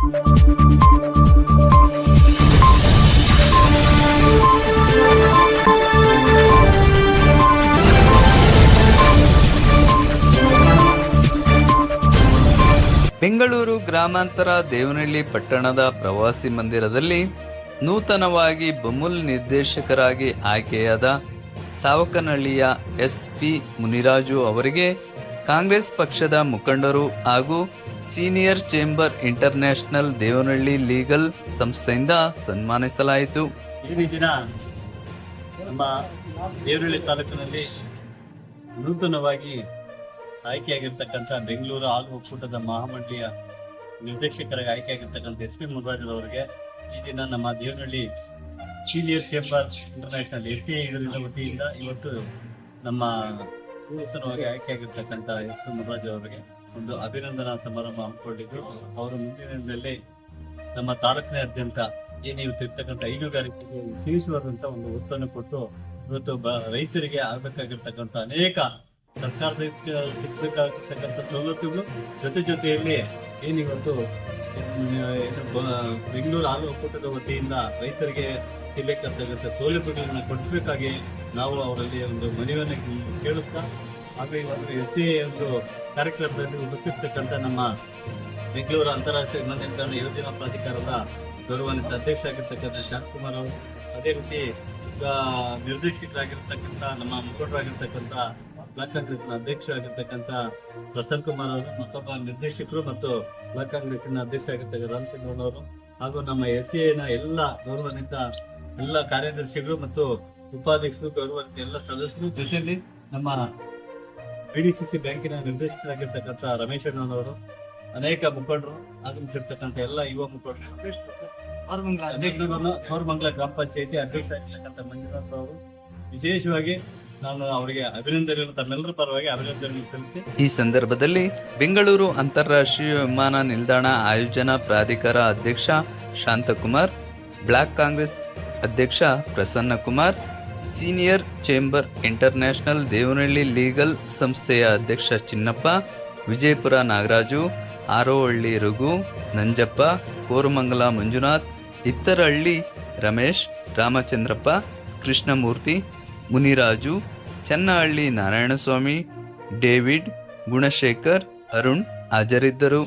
ಬೆಂಗಳೂರು ಗ್ರಾಮಾಂತರ ದೇವನಹಳ್ಳಿ ಪಟ್ಟಣದ ಪ್ರವಾಸಿ ಮಂದಿರದಲ್ಲಿ ನೂತನವಾಗಿ ಬಮೂಲ್ ನಿರ್ದೇಶಕರಾಗಿ ಆಯ್ಕೆಯಾದ ಸಾವಕನಹಳ್ಳಿಯ ಎಸ್.ಪಿ. ಮುನಿರಾಜು ಅವರಿಗೆ ಕಾಂಗ್ರೆಸ್ ಪಕ್ಷದ ಮುಖಂಡರು ಹಾಗೂ senior chamber international Devanahalli legal ಸಂಸ್ಥೆಯಿಂದ ಸನ್ಮಾನಿಸಲಾಯಿತು. ಈ ದಿನ ನಮ್ಮ ದೇವನಹಳ್ಳಿ ತಾಲೂಕಿನಲ್ಲಿ ನೂತನವಾಗಿ ಆಯ್ಕೆಯಾಗಿರ್ತಕ್ಕಂಥ ಬೆಂಗಳೂರು ಹಾಲು ಒಕ್ಕೂಟದ ಮಹಾಮಂಡಳಿಯ ನಿರ್ದೇಶಕರಾಗಿ ಆಯ್ಕೆಯಾಗಿರ್ತಕ್ಕಂಥ ಎಸ್.ಪಿ. ಮುನಿರಾಜು ಅವರಿಗೆ ಈ ದಿನ ನಮ್ಮ ದೇವನಹಳ್ಳಿ ಸೀನಿಯರ್ ಚೇಂಬರ್ ಇಂಟರ್ನ್ಯಾಷನಲ್ ಎಸ್.ಸಿ.ಐ ವತಿಯಿಂದ ಇವತ್ತು ನಮ್ಮ ನೂತನವಾಗಿ ಆಯ್ಕೆಯಾಗಿರ್ತಕ್ಕಂಥ ಎಸ್.ಪಿ. ಮುನಿರಾಜು ಅವರಿಗೆ ಒಂದು ಅಭಿನಂದನಾ ಸಮಾರಂಭ ಹಮ್ಮಿಕೊಂಡಿದ್ದು, ಅವರು ಮುಂದಿನ ದಿನದಲ್ಲಿ ನಮ್ಮ ತಾಲೂಕಿನಾದ್ಯಂತ ಏನಿವತ್ತು ಇರ್ತಕ್ಕಂಥ ಹೈನುಗಾರಿಕೆಗೆ ವಿಶೇಷವಾದಂಥ ಒಂದು ಒತ್ತನ್ನು ಕೊಟ್ಟು ಇವತ್ತು ರೈತರಿಗೆ ಆಗಬೇಕಾಗಿರ್ತಕ್ಕಂಥ ಅನೇಕ ಸರ್ಕಾರದಿಂದ ಸಿಗಬೇಕಾಗಿರ್ತಕ್ಕಂಥ ಸವಲತ್ತುಗಳು ಜೊತೆಯಲ್ಲಿ ಏನಿವತ್ತು ಬೆಂಗಳೂರು ಹಾಲು ಒಕ್ಕೂಟದ ವತಿಯಿಂದ ರೈತರಿಗೆ ಸಿಗಬೇಕಾಗಿರ್ತಕ್ಕಂಥ ಸೌಲಭ್ಯಗಳನ್ನು ಕೊಡಿಸಬೇಕಾಗಿ ನಾವು ಅವರಲ್ಲಿ ಒಂದು ಮನವಿಯನ್ನು ಕೇಳುತ್ತಾ, ಹಾಗೂ ಈ ಒಂದು ಎಸ್.ಸಿ. ಒಂದು ಕಾರ್ಯಕ್ರಮದಲ್ಲಿ ಉಪಸ್ಥಿತಕ್ಕಂಥ ನಮ್ಮ ಬೆಂಗಳೂರು ಅಂತಾರಾಷ್ಟ್ರೀಯ ವಿಮಾನ ನಿಲ್ದಾಣ ಯೋಜನಾ ಪ್ರಾಧಿಕಾರದ ಗೌರವಾನ್ವಿತ ಅಧ್ಯಕ್ಷ ಆಗಿರ್ತಕ್ಕಂಥ ಶಾಂತಕುಮಾರ್ ಅವರು, ಅದೇ ರೀತಿ ನಿರ್ದೇಶಕರಾಗಿರ್ತಕ್ಕಂಥ ನಮ್ಮ ಮುಖಂಡರಾಗಿರ್ತಕ್ಕಂಥ ಬ್ಲಾಕ್ ಕಾಂಗ್ರೆಸ್ನ ಅಧ್ಯಕ್ಷರಾಗಿರ್ತಕ್ಕಂಥ ಪ್ರಸನ್ನ ಕುಮಾರ್ ಅವರು, ಮತ್ತೊಬ್ಬ ನಿರ್ದೇಶಕರು ಮತ್ತು ಬ್ಲಾಕ್ ಕಾಂಗ್ರೆಸ್ನ ಅಧ್ಯಕ್ಷ ಆಗಿರ್ತಕ್ಕಂಥ ರಾಮಚಂದ್ರನ್ ಅವರು, ಹಾಗೂ ನಮ್ಮ ಎಸ್.ಸಿ.ಐನ ಎಲ್ಲ ಗೌರವಾನ್ವಿತ ಎಲ್ಲ ಕಾರ್ಯದರ್ಶಿಗಳು ಮತ್ತು ಉಪಾಧ್ಯಕ್ಷರು, ಗೌರವಾನ್ವಿತ ಎಲ್ಲ ಸದಸ್ಯರು, ಜೊತೆಯಲ್ಲಿ ನಮ್ಮ BDCC ಬ್ಯಾಂಕಿನ ನಿರ್ದೇಶಕರಾಗಿರ್ತಕ್ಕಂಥ ರಮೇಶ್ ಅಣ್ಣನವರು, ಅನೇಕ ಮುಖಂಡರು ಆಗಮಿಸಿರ್ತಕ್ಕಂಥ ಎಲ್ಲ ಯುವ ಮುಖಂಡರು, ಕೋರಮಂಗಲ ಗ್ರಾಮ ಪಂಚಾಯತಿ ಅಧ್ಯಕ್ಷ ಆಗಿರ್ತಕ್ಕಂಥ ಮಂಜುನಾಥ್ ಅವರು, ವಿಶೇಷವಾಗಿ ನಾನು ಅವರಿಗೆ ಅಭಿನಂದನೆಯನ್ನು ತಮ್ಮೆಲ್ಲರ ಪರವಾಗಿ ಅಭಿನಂದನೆ ಸಲ್ಲಿಸಿ, ಈ ಸಂದರ್ಭದಲ್ಲಿ ಬೆಂಗಳೂರು ಅಂತಾರಾಷ್ಟ್ರೀಯ ವಿಮಾನ ನಿಲ್ದಾಣ ಆಯೋಜನಾ ಪ್ರಾಧಿಕಾರ ಅಧ್ಯಕ್ಷ ಶಾಂತಕುಮಾರ್, ಬ್ಲಾಕ್ ಕಾಂಗ್ರೆಸ್ ಅಧ್ಯಕ್ಷ Prasanna Kumar, senior chamber international Devanahalli legal ಸಂಸ್ಥೆಯ ಅಧ್ಯಕ್ಷ ಚಿನ್ನಪ್ಪ, ವಿಜಯಪುರ ನಾಗರಾಜು, ಆರೋಹಳ್ಳಿ ರಘು, ನಂಜಪ್ಪ, ಕೋರಮಂಗಲ ಮಂಜುನಾಥ್, ಇತ್ತರಹಳ್ಳಿ ರಮೇಶ್, ರಾಮಚಂದ್ರಪ್ಪ, ಕೃಷ್ಣಮೂರ್ತಿ, ಮುನಿರಾಜು, ಚನ್ನಹಳ್ಳಿ ನಾರಾಯಣಸ್ವಾಮಿ, ಡೇವಿಡ್, ಗುಣಶೇಖರ್, ಅರುಣ್ ಹಾಜರಿದ್ದರು.